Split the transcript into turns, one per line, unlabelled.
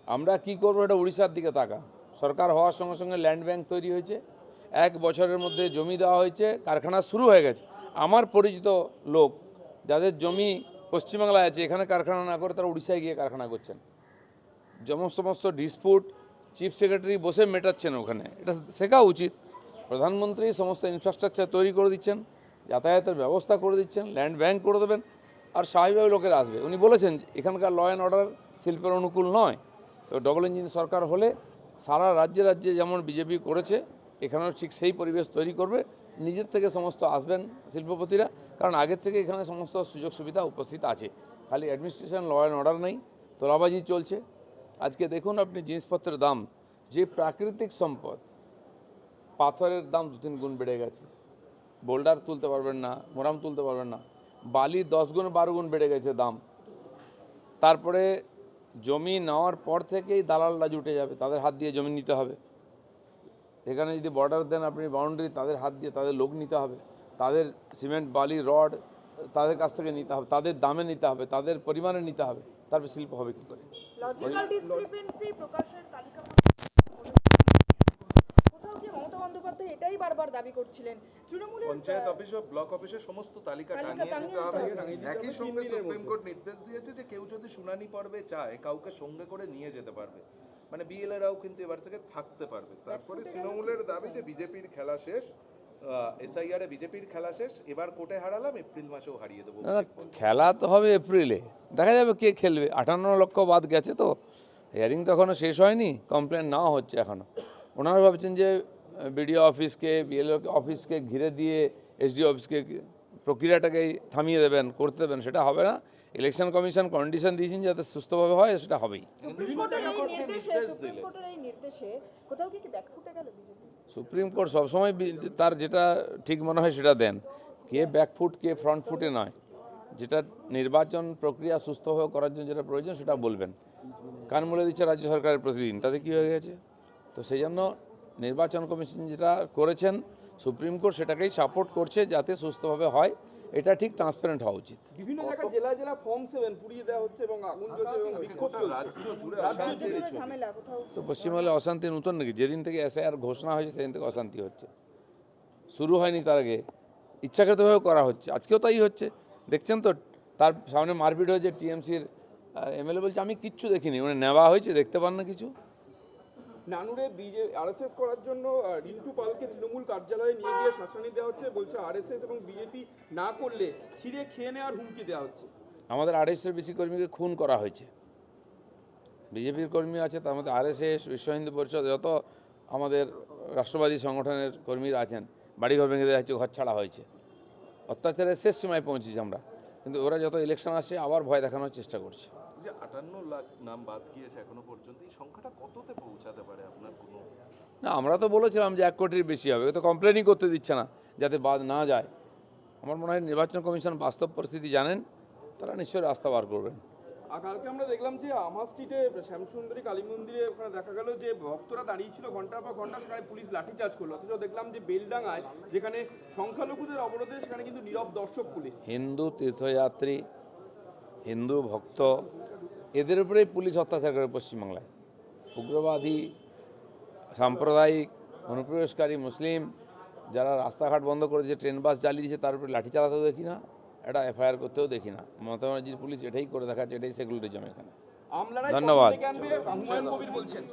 আমরা কি করব, এটা উড়িষ্যার দিকে তাকা। সরকার হওয়ার সঙ্গে সঙ্গে ল্যান্ড ব্যাংক তৈরি হয়েছে, 1 বছরের মধ্যে জমি দেওয়া হয়েছে, কারখানা শুরু হয়ে গেছে। আমার পরিচিত লোক যাদের জমি পশ্চিমবাংলায় আছে, এখানে কারখানা না করে তারা উড়িষ্যায় গিয়ে কারখানা করছেন। সমস্ত ডিসপুট চিফ সেক্রেটারি বসে মেটাচ্ছেন ওখানে। এটা শেখা উচিত। প্রধানমন্ত্রী সমস্ত ইনফ্রাস্ট্রাকচার তৈরি করে দিচ্ছেন, যাতায়াতের ব্যবস্থা করে দিচ্ছেন, ল্যান্ড ব্যাংক করে দেবেন, আর স্বাভাবিকভাবে লোকেরা আসবে। উনি বলেছেন এখানকার ল অ্যান্ড অর্ডার শিল্পের অনুকূল নয়। তো ডবল ইঞ্জিন সরকার হলে সারা রাজ্যে রাজ্যে যেমন বিজেপি করেছে, এখানেও ঠিক সেই পরিবেশ তৈরি করবে। নিজের থেকে সমস্ত আসবেন শিল্পপতিরা, কারণ আগের থেকে এখানে সমস্ত সুযোগ সুবিধা উপস্থিত আছে। খালি অ্যাডমিনিস্ট্রেশন, ল অ্যান্ড অর্ডার নেই, তোলাবাজি চলছে। আজকে দেখুন আপনি জিনিসপত্রের দাম, যে প্রাকৃতিক সম্পদ, পাথরের দাম 2-3 গুণ বেড়ে গেছে। বোল্ডার তুলতে পারবেন না, মোরাম তুলতে পারবেন না। বালি 10 গুণ 12 গুণ বেড়ে গেছে দাম। তারপরে জমি নেওয়ার পর থেকেই দালালরা জুটে যাবে, তাদের হাত দিয়ে জমি নিতে হবে। এখানে যদি বর্ডার দেন আপনি, বাউন্ডারি, তাদের হাত দিয়ে তাদের লোক নিতে হবে, তাদের সিমেন্ট বালি রড তাদের কাছ থেকে নিতে হবে, তাদের দামে নিতে হবে, তাদের পরিমাণে নিতে হবে। তারপরে শিল্প হবে কী করে?
লজিক্যাল ডিসক্রিপেন্সি প্রকাশের তালিকা কোথাও কি মমতা বন্দ্যোপাধ্যায় এটাই বারবার দাবি করছিলেন, তৃণমূলের
পঞ্চায়েত অফিস ও ব্লক অফিসের সমস্ত তালিকা টাঙিয়ে দিতে হবে। একই সঙ্গে সুপ্রিম কোর্ট নির্দেশ দিয়েছে যে কেউ যদি শুনানি পর্বে চায় কাউকে সঙ্গে করে নিয়ে যেতে পারবে, মানে বিএলএরাও কিন্তু এবার থেকে থাকতে পারবে। তারপরে তৃণমূলের দাবি যে বিজেপির খেলা শেষ, এসআইআর এ বিজেপির খেলা শেষ, এবার কোর্টে হারালাম, এপ্রিল মাসেও হারিয়ে দেবো।
খেলা তো হবে এপ্রিলে, দেখা যাবে কে খেলবে। 58 লক্ষ বাদ গেছে, তো হিয়ারিং তো এখনও শেষ হয়নি, কমপ্লেন নেওয়া হচ্ছে এখনও। ওনারা ভাবছেন যে বিডিও অফিসকে, বিএলও অফিসকে ঘিরে দিয়ে এসডিও অফিসকে প্রক্রিয়াটাকে থামিয়ে দেবেন, করতে দেবেন, সেটা হবে না। ইলেকশন কমিশন কন্ডিশন দিয়েছেন যাতে সুস্থভাবে হয়, সেটা হবেই। সুপ্রিম কোর্ট সবসময় তার যেটা ঠিক মনে হয় সেটা দেন। কে ব্যাকফুট কে ফ্রন্ট ফুটে নয়, যেটা নির্বাচন প্রক্রিয়া সুস্থভাবে করার জন্য যেটা প্রয়োজন সেটা বলবেন। কান মুলে দিচ্ছে রাজ্য সরকারের প্রতিদিন, তাতে কী হয়ে গেছে? তো সেই জন্য নির্বাচন কমিশন যেটা করেছেন, সুপ্রিম কোর্ট সেটাকেই সাপোর্ট করছে যাতে সুস্থভাবে হয়। এটা ঠিক ট্রান্সপারেন্ট হওয়া উচিত।
বিভিন্ন জায়গায় জেলা জেলা ফর্ম 7 পুড়িয়ে দেওয়া হচ্ছে এবং আগুন জ্বলছে এবং বিক্ষোভ চলছে রাজ্য জুড়ে।
তো পশ্চিমবঙ্গে অশান্তি নতুন নাকি? যেদিন থেকে এসআইআর ঘোষণা হয়েছে সেদিন থেকে অশান্তি হচ্ছে, শুরু হয়নি তার আগে। ইচ্ছাকৃতভাবে করা হচ্ছে, আজকেও তাই হচ্ছে। দেখছেন তো, তার সামনে মারপিট হয়েছে, টিএমসির এমএলএ বলছে আমি কিচ্ছু দেখিনি, মানে নেওয়া হয়েছে, দেখতে পান না কিছু।
নানুরে আরএসএস করার জন্য রিন্টু পালকে তৃণমূল কার্যালয়ে নিয়ে গিয়ে শাসানি দেওয়া হচ্ছে, বলছে আরএসএস এবং বিজেপি না করলে ছিঁড়ে খেয়ে নেওয়ার হুমকি দেওয়া হচ্ছে।
আমাদের 250-এর বেশি কর্মীকে খুন করা হয়েছে। বিজেপির কর্মী আছে, তার মধ্যে আরএসএস, বিশ্ব হিন্দু পরিষদ, যত আমাদের রাষ্ট্রবাদী সংগঠনের কর্মীরা আছেন, বাড়িঘর ভেঙে দেওয়া হয়েছে, ঘর ছাড়া হয়েছে। অত্যাচারের শেষ সীমায় পৌঁছেছি আমরা, কিন্তু ওরা যত ইলেকশন আসছে আবার ভয় দেখানোর চেষ্টা করছে।
যে 58 লাখ নাম বাদ গিয়েছে এখনো পর্যন্ত, এই সংখ্যাটা কততে পৌঁছাতে পারে আপনার কোনো?
না, আমরা তো বলেছিলাম যে 1 কোটির বেশি হবে, তো কমপ্লেনই করতে দিচ্ছে না যাতে বাদ না যায়। আমার মনে হয় নির্বাচন কমিশন বাস্তব পরিস্থিতি জানেন, তারা নিশ্চয়ই রাস্তা বার করবেন।
আর কালকে আমরা দেখলাম যে আমা স্ট্রিটে শ্যামসুন্দরী কালী মন্দিরে ওখানে দেখা গেল যে ভক্তরা দাঁড়িয়ে ছিল ঘন্টার পর ঘন্টা, সেখানে পুলিশ লাঠিচার্জ করলো। অথচ দেখলাম যে বেলডাঙ্গায় যেখানে সংখ্যালঘুদের অবরোধে, সেখানে কিন্তু নীরব দর্শক পুলিশ।
হিন্দু তীর্থযাত্রী, হিন্দু ভক্ত, এদের উপরেই পুলিশ অত্যাচার করে পশ্চিমবাংলায়। উগ্রবাদী, সাম্প্রদায়িক, অনুপ্রবেশকারী মুসলিম যারা রাস্তাঘাট বন্ধ করেছে, ট্রেন বাস জ্বালিয়ে দিয়েছে, তার উপরে লাঠি চালাতেও দেখি না, এটা এফআইআর করতেও দেখি না। মমতা ব্যানার্জির পুলিশ এটাই করে দেখাচ্ছে, এটাই সেকুলারিজম এখানে। ধন্যবাদ।
হুমায়ুন কবির বলছেন